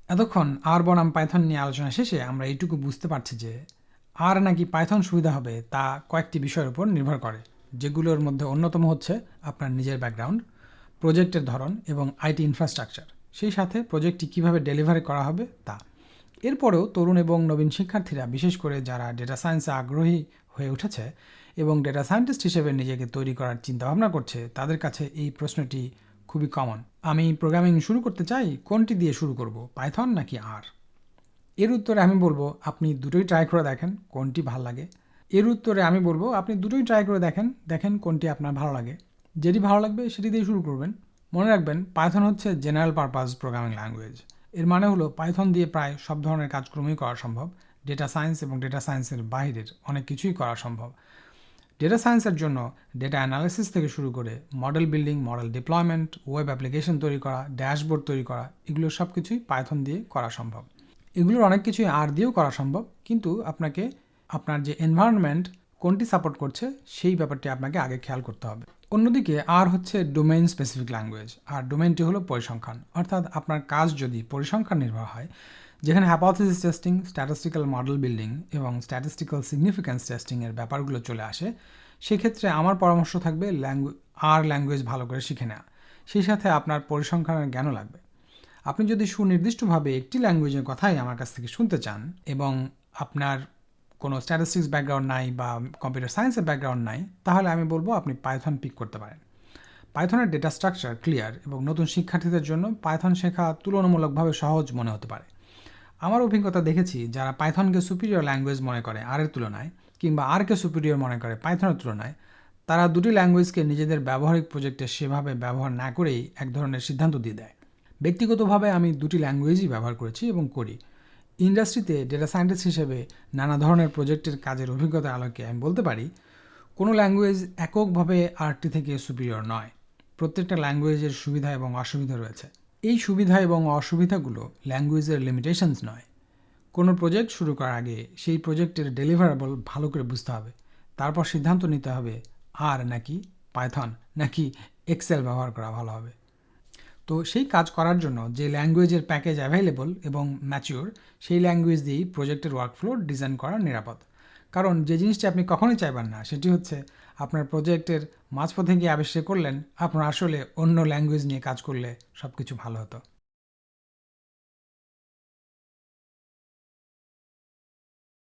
এতক্ষণ আর বনাম পাইথন নিয়ে আলোচনা শেষে আমরা এইটুকু বুঝতে পারছি যে আর নাকি পাইথন সুবিধা হবে তা কয়েকটি বিষয়ের উপর নির্ভর করে, যেগুলোর মধ্যে অন্যতম হচ্ছে আপনার নিজের ব্যাকগ্রাউন্ড, প্রজেক্টের ধরন এবং আইটি ইনফ্রাস্ট্রাকচার, সেই সাথে প্রজেক্টটি কীভাবে ডেলিভারি করা হবে তা। এরপরেও তরুণ এবং নবীন শিক্ষার্থীরা, বিশেষ করে যারা ডেটা সায়েন্সে আগ্রহী হয়ে উঠেছে এবং ডেটা সায়েন্টিস্ট হিসেবে নিজেকে তৈরি করার চিন্তাভাবনা করছে, তাদের কাছে এই প্রশ্নটি খুবই কমন। আমি প্রোগ্রামিং শুরু করতে চাই, কোনটি দিয়ে শুরু করব, পাইথন নাকি আর? এর উত্তরে আমি বলবো আপনি দুটোই ট্রাই করে দেখেন কোনটি ভালো লাগে। দেখেন কোনটি আপনার ভালো লাগে। যেটি ভালো লাগবে সেটি দিয়ে শুরু করবেন। মনে রাখবেন, পাইথন হচ্ছে জেনারেল পারপাস প্রোগ্রামিং ল্যাঙ্গুয়েজ। এর মানে হলো পাইথন দিয়ে প্রায় সব ধরনের কাজকর্মই করা সম্ভব। ডেটা সায়েন্স এবং ডেটা সায়েন্সের বাইরের অনেক কিছুই করা সম্ভব। ডেটা সায়েন্সের জন্য ডেটা অ্যানালিসিস থেকে শুরু করে model building, model deployment, web application তৈরি করা, ড্যাশবোর্ড তৈরি করা, এগুলো সব কিছুই পাইথন দিয়ে করা সম্ভব। এগুলোর অনেক কিছুই আর দিয়েও করা সম্ভব, কিন্তু আপনাকে আপনার যে এনভায়রনমেন্ট কোনটি সাপোর্ট করছে সেই ব্যাপারটি আপনাকে আগে খেয়াল করতে হবে। অন্যদিকে আর হচ্ছে ডোমেইন স্পেসিফিক ল্যাঙ্গুয়েজ, আর ডোমেইনটি হলো পরিসংখ্যান। অর্থাৎ আপনার কাজ যদি পরিসংখ্যান নির্ভর হয়, যেখানে hypothesis testing, statistical model building এবং স্ট্যাটিস্টিক্যাল সিগনিফিক্যান্স টেস্টিংয়ের ব্যাপারগুলো চলে আসে, সেক্ষেত্রে আমার পরামর্শ থাকবে আর ল্যাঙ্গুয়েজ ভালো করে শিখে নেওয়া। সেই সাথে আপনার পরিসংখ্যানের জ্ঞানও লাগবে। আপনি যদি সুনির্দিষ্টভাবে একটি ল্যাঙ্গুয়েজের কথাই আমার কাছ থেকে শুনতে চান এবং আপনার কোনো স্ট্যাটিস্টিক্স ব্যাকগ্রাউন্ড নাই বা কম্পিউটার সায়েন্সের ব্যাকগ্রাউন্ড নাই, তাহলে আমি বলবো আপনি পাইথন পিক করতে পারেন। পাইথনের ডেটা স্ট্রাকচার ক্লিয়ার এবং নতুন শিক্ষার্থীদের জন্য পাইথন শেখা তুলনামূলকভাবে সহজ মনে হতে পারে। আমার অভিজ্ঞতা দেখেছি, যারা পাইথনকে সুপিরিয়র ল্যাঙ্গুয়েজ মনে করে আরের তুলনায়, কিংবা আরকে সুপিরিয়র মনে করে পাইথনের তুলনায়, তারা দুটি ল্যাঙ্গুয়েজকে নিজেদের ব্যবহারিক প্রজেক্টে সেভাবে ব্যবহার না করেই এক ধরনের সিদ্ধান্ত দিয়ে দেয়। ব্যক্তিগতভাবে আমি দুটি ল্যাঙ্গুয়েজই ব্যবহার করেছি এবং করি। ইন্ডাস্ট্রিতে ডেটা সায়েন্টিস্ট হিসেবে নানা ধরনের প্রজেক্টের কাজের অভিজ্ঞতার আলোকে আমি বলতে পারি, কোনো ল্যাঙ্গুয়েজ এককভাবে আরেকটি থেকে সুপিরিয়র নয়। প্রত্যেকটা ল্যাঙ্গুয়েজের সুবিধা এবং অসুবিধা রয়েছে। এই সুবিধা এবং অসুবিধাগুলো ল্যাঙ্গুয়েজের লিমিটেশনস নয়। কোনো প্রজেক্ট শুরু করার আগে সেই প্রজেক্টের ডেলিভারেবল ভালো করে বুঝতে হবে। তারপর সিদ্ধান্ত নিতে হবে আর নাকি পাইথন নাকি এক্সেল ব্যবহার করা ভালো হবে। তো সেই কাজ করার জন্য যে ল্যাঙ্গুয়েজের প্যাকেজ অ্যাভেলেবল এবং ম্যাচিওর, সেই ল্যাঙ্গুয়েজ দিয়েই প্রজেক্টের ওয়ার্কফ্লো ডিজাইন করা নিরাপদ। কারণ যে জিনিসটি আপনি কখনোই চাইবেন না, সেটি হচ্ছে আপনার প্রজেক্টের মাঝপথে গিয়ে আবিষ্কার করলেন আপনার আসলে অন্য ল্যাঙ্গুয়েজ নিয়ে কাজ করলে সব কিছু ভালো হতো।